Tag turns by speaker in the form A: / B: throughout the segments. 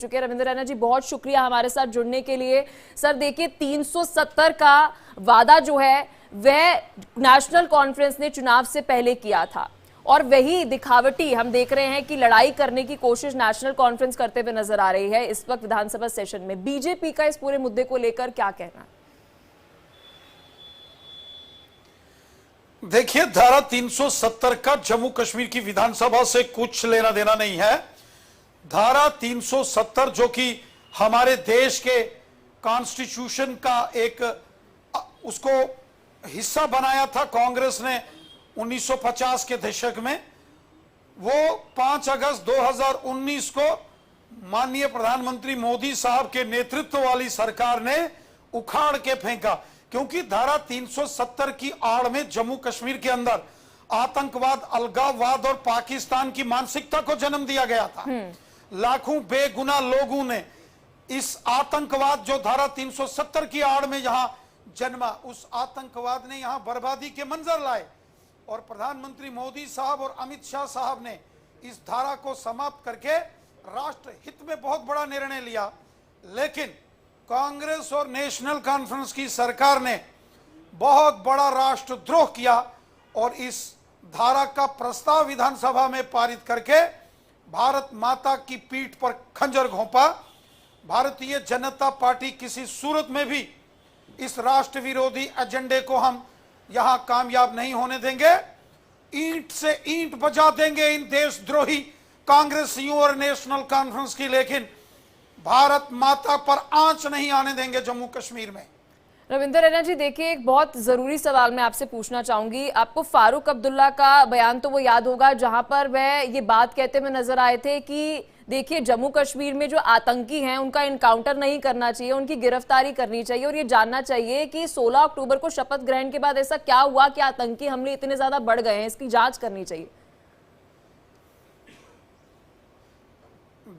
A: चुके हैं। रविंद्र रैना जी, बहुत शुक्रिया हमारे साथ जुड़ने के लिए। सर देखिए, 370 का वादा जो है वह नेशनल कॉन्फ्रेंस ने चुनाव से पहले किया था और वही दिखावटी हम देख रहे हैं कि लड़ाई करने की कोशिश नेशनल कॉन्फ्रेंस करते हुए नजर आ रही है इस वक्त विधानसभा सेशन में। बीजेपी का इस पूरे मुद्दे को लेकर क्या कहना है?
B: देखिए, धारा 370 का जम्मू कश्मीर की विधानसभा से कुछ लेना देना नहीं है। धारा 370 जो कि हमारे देश के कॉन्स्टिट्यूशन का एक उसको हिस्सा बनाया था कांग्रेस ने 1950 के दशक में, वो 5 अगस्त 2019 को माननीय प्रधानमंत्री मोदी साहब के नेतृत्व वाली सरकार ने उखाड़ के फेंका, क्योंकि धारा 370 की आड़ में जम्मू कश्मीर के अंदर आतंकवाद, अलगाववाद और पाकिस्तान की मानसिकता को जन्म दिया गया था। लाखों बेगुनाह लोगों ने इस आतंकवाद जो धारा 370 की आड़ में यहां जन्मा, उस आतंकवाद ने यहां बर्बादी के मंजर लाए और प्रधानमंत्री मोदी साहब और अमित शाह साहब ने इस धारा को समाप्त करके राष्ट्र हित में बहुत बड़ा निर्णय लिया। लेकिन कांग्रेस और नेशनल कॉन्फ्रेंस की सरकार ने बहुत बड़ा राष्ट्रद्रोह किया और इस धारा का प्रस्ताव विधानसभा में पारित करके भारत माता की पीठ पर खंजर घोंपा। भारतीय जनता पार्टी किसी सूरत में भी इस राष्ट्र विरोधी एजेंडे को हम यहां कामयाब नहीं होने देंगे। ईंट से ईंट बजा देंगे इन देशद्रोही कांग्रेसियों और नेशनल कॉन्फ्रेंस की, लेकिन भारत माता पर आंच नहीं आने देंगे जम्मू कश्मीर में।
A: रविंद्र रैना जी, देखिए एक बहुत जरूरी सवाल मैं आपसे पूछना चाहूंगी। आपको फारूक अब्दुल्ला का बयान तो वो याद होगा जहां पर वह ये बात कहते हुए नजर आए थे कि देखिए जम्मू कश्मीर में जो आतंकी हैं उनका इनकाउंटर नहीं करना चाहिए, उनकी गिरफ्तारी करनी चाहिए और ये जानना चाहिए कि 16 अक्टूबर को शपथ ग्रहण के बाद ऐसा क्या हुआ कि आतंकी हमले इतने ज्यादा बढ़ गए हैं, इसकी जांच करनी चाहिए।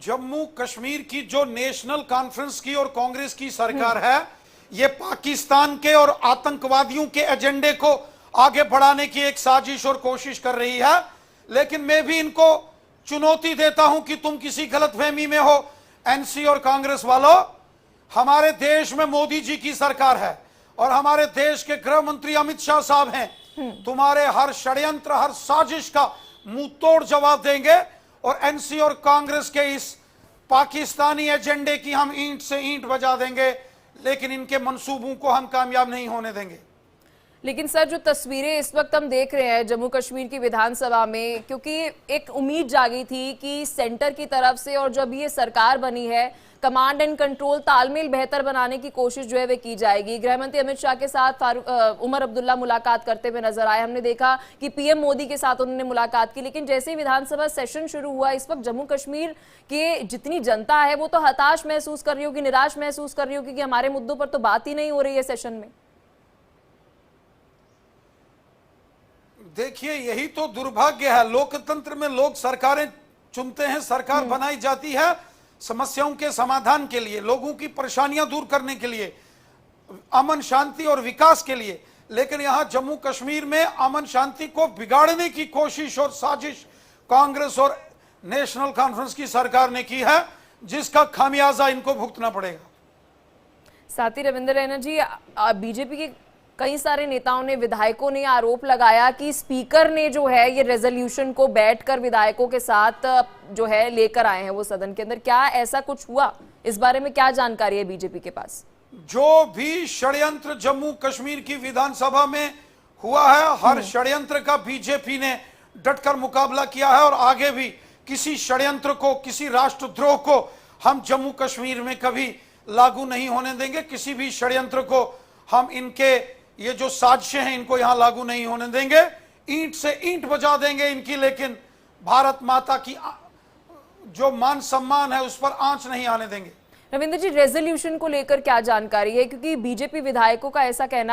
B: जम्मू कश्मीर की जो नेशनल कॉन्फ्रेंस की और कांग्रेस की सरकार है, ये पाकिस्तान के और आतंकवादियों के एजेंडे को आगे बढ़ाने की एक साजिश और कोशिश कर रही है। लेकिन मैं भी इनको चुनौती देता हूं कि तुम किसी गलतफहमी में हो। एनसी और कांग्रेस वालों, हमारे देश में मोदी जी की सरकार है और हमारे देश के गृह मंत्री अमित शाह साहब हैं। तुम्हारे हर षड्यंत्र, हर साजिश का मुंह तोड़ जवाब देंगे और एनसी और कांग्रेस के इस पाकिस्तानी एजेंडे की हम ईंट से ईंट बजा देंगे, लेकिन इनके मंसूबों को हम कामयाब नहीं होने देंगे।
A: लेकिन सर, जो तस्वीरें इस वक्त हम देख रहे हैं जम्मू कश्मीर की विधानसभा में, क्योंकि एक उम्मीद जागी थी कि सेंटर की तरफ से और जब ये सरकार बनी है कमांड एंड कंट्रोल तालमेल बेहतर बनाने की कोशिश जो है वे की जाएगी। गृहमंत्री अमित शाह के साथ उमर अब्दुल्ला मुलाकात करते हुए नजर आए। हमने देखा कि पीएम मोदी के साथ उन्होंने मुलाकात की। लेकिन जैसे ही विधानसभा सेशन शुरू हुआ, इस वक्त जम्मू कश्मीर के जितनी जनता है वो तो हताश महसूस कर रही होगी, निराश महसूस कर रही होगी कि हमारे मुद्दों पर तो बात ही नहीं हो रही है सेशन में।
B: देखिए, यही तो दुर्भाग्य है। लोकतंत्र में लोग सरकारें चुनते हैं, सरकार बनाई जाती है समस्याओं के समाधान के लिए, लोगों की परेशानियां दूर करने के लिए, अमन शांति और विकास के लिए। लेकिन यहां जम्मू कश्मीर में अमन शांति को बिगाड़ने की कोशिश और साजिश कांग्रेस और नेशनल कॉन्फ्रेंस की सरकार ने की है, जिसका खामियाजा इनको भुगतना पड़ेगा।
A: साथ ही रविंद्र रैना जी, बीजेपी के कई सारे नेताओं ने, विधायकों ने आरोप लगाया कि स्पीकर ने जो है ये रेजोल्यूशन को बैठकर विधायकों के साथ जो है लेकर आए हैं वो सदन के अंदर। क्या ऐसा कुछ हुआ? इस बारे में क्या जानकारी है बीजेपी के पास?
B: जो भी षड्यंत्र जम्मू कश्मीर की विधानसभा में हुआ है, हर षड्यंत्र का बीजेपी ने डटकर मुकाबला किया है और आगे भी किसी षड्यंत्र को, किसी राष्ट्रद्रोह को हम जम्मू कश्मीर में कभी लागू नहीं होने देंगे। किसी भी षड्यंत्र को हम, इनके ये जो साजिशें हैं, इनको यहां लागू नहीं होने देंगे। ईंट से ईंट बजा देंगे इनकी, लेकिन भारत माता की जो मान सम्मान है उस पर आंच नहीं आने देंगे।
A: रविंद्र जी, रेजोल्यूशन को लेकर क्या जानकारी है? क्योंकि बीजेपी विधायकों का ऐसा कहना है